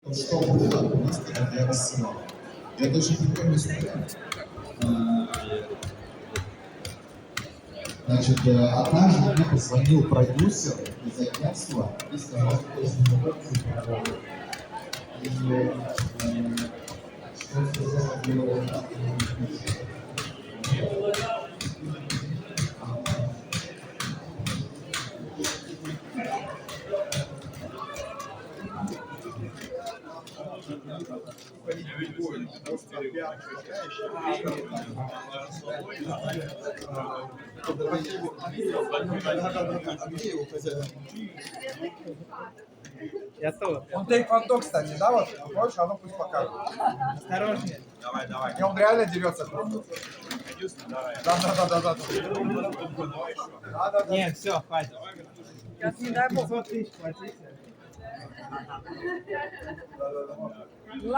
Вот что было у нас, когда я рассылал. Я даже не помню сколько. Значит, однажды мне позвонил продюсер из агентства и сказал, что я с ним работаю. И что он сказал, было так, Я тоже. Он тейквондо, кстати, да, вот? Хочешь, а ну пусть покажет. Осторожнее. И он реально дерется. Да. Да. Не, все, хватит. Сейчас не дай бог. 500 тысяч платите. Да.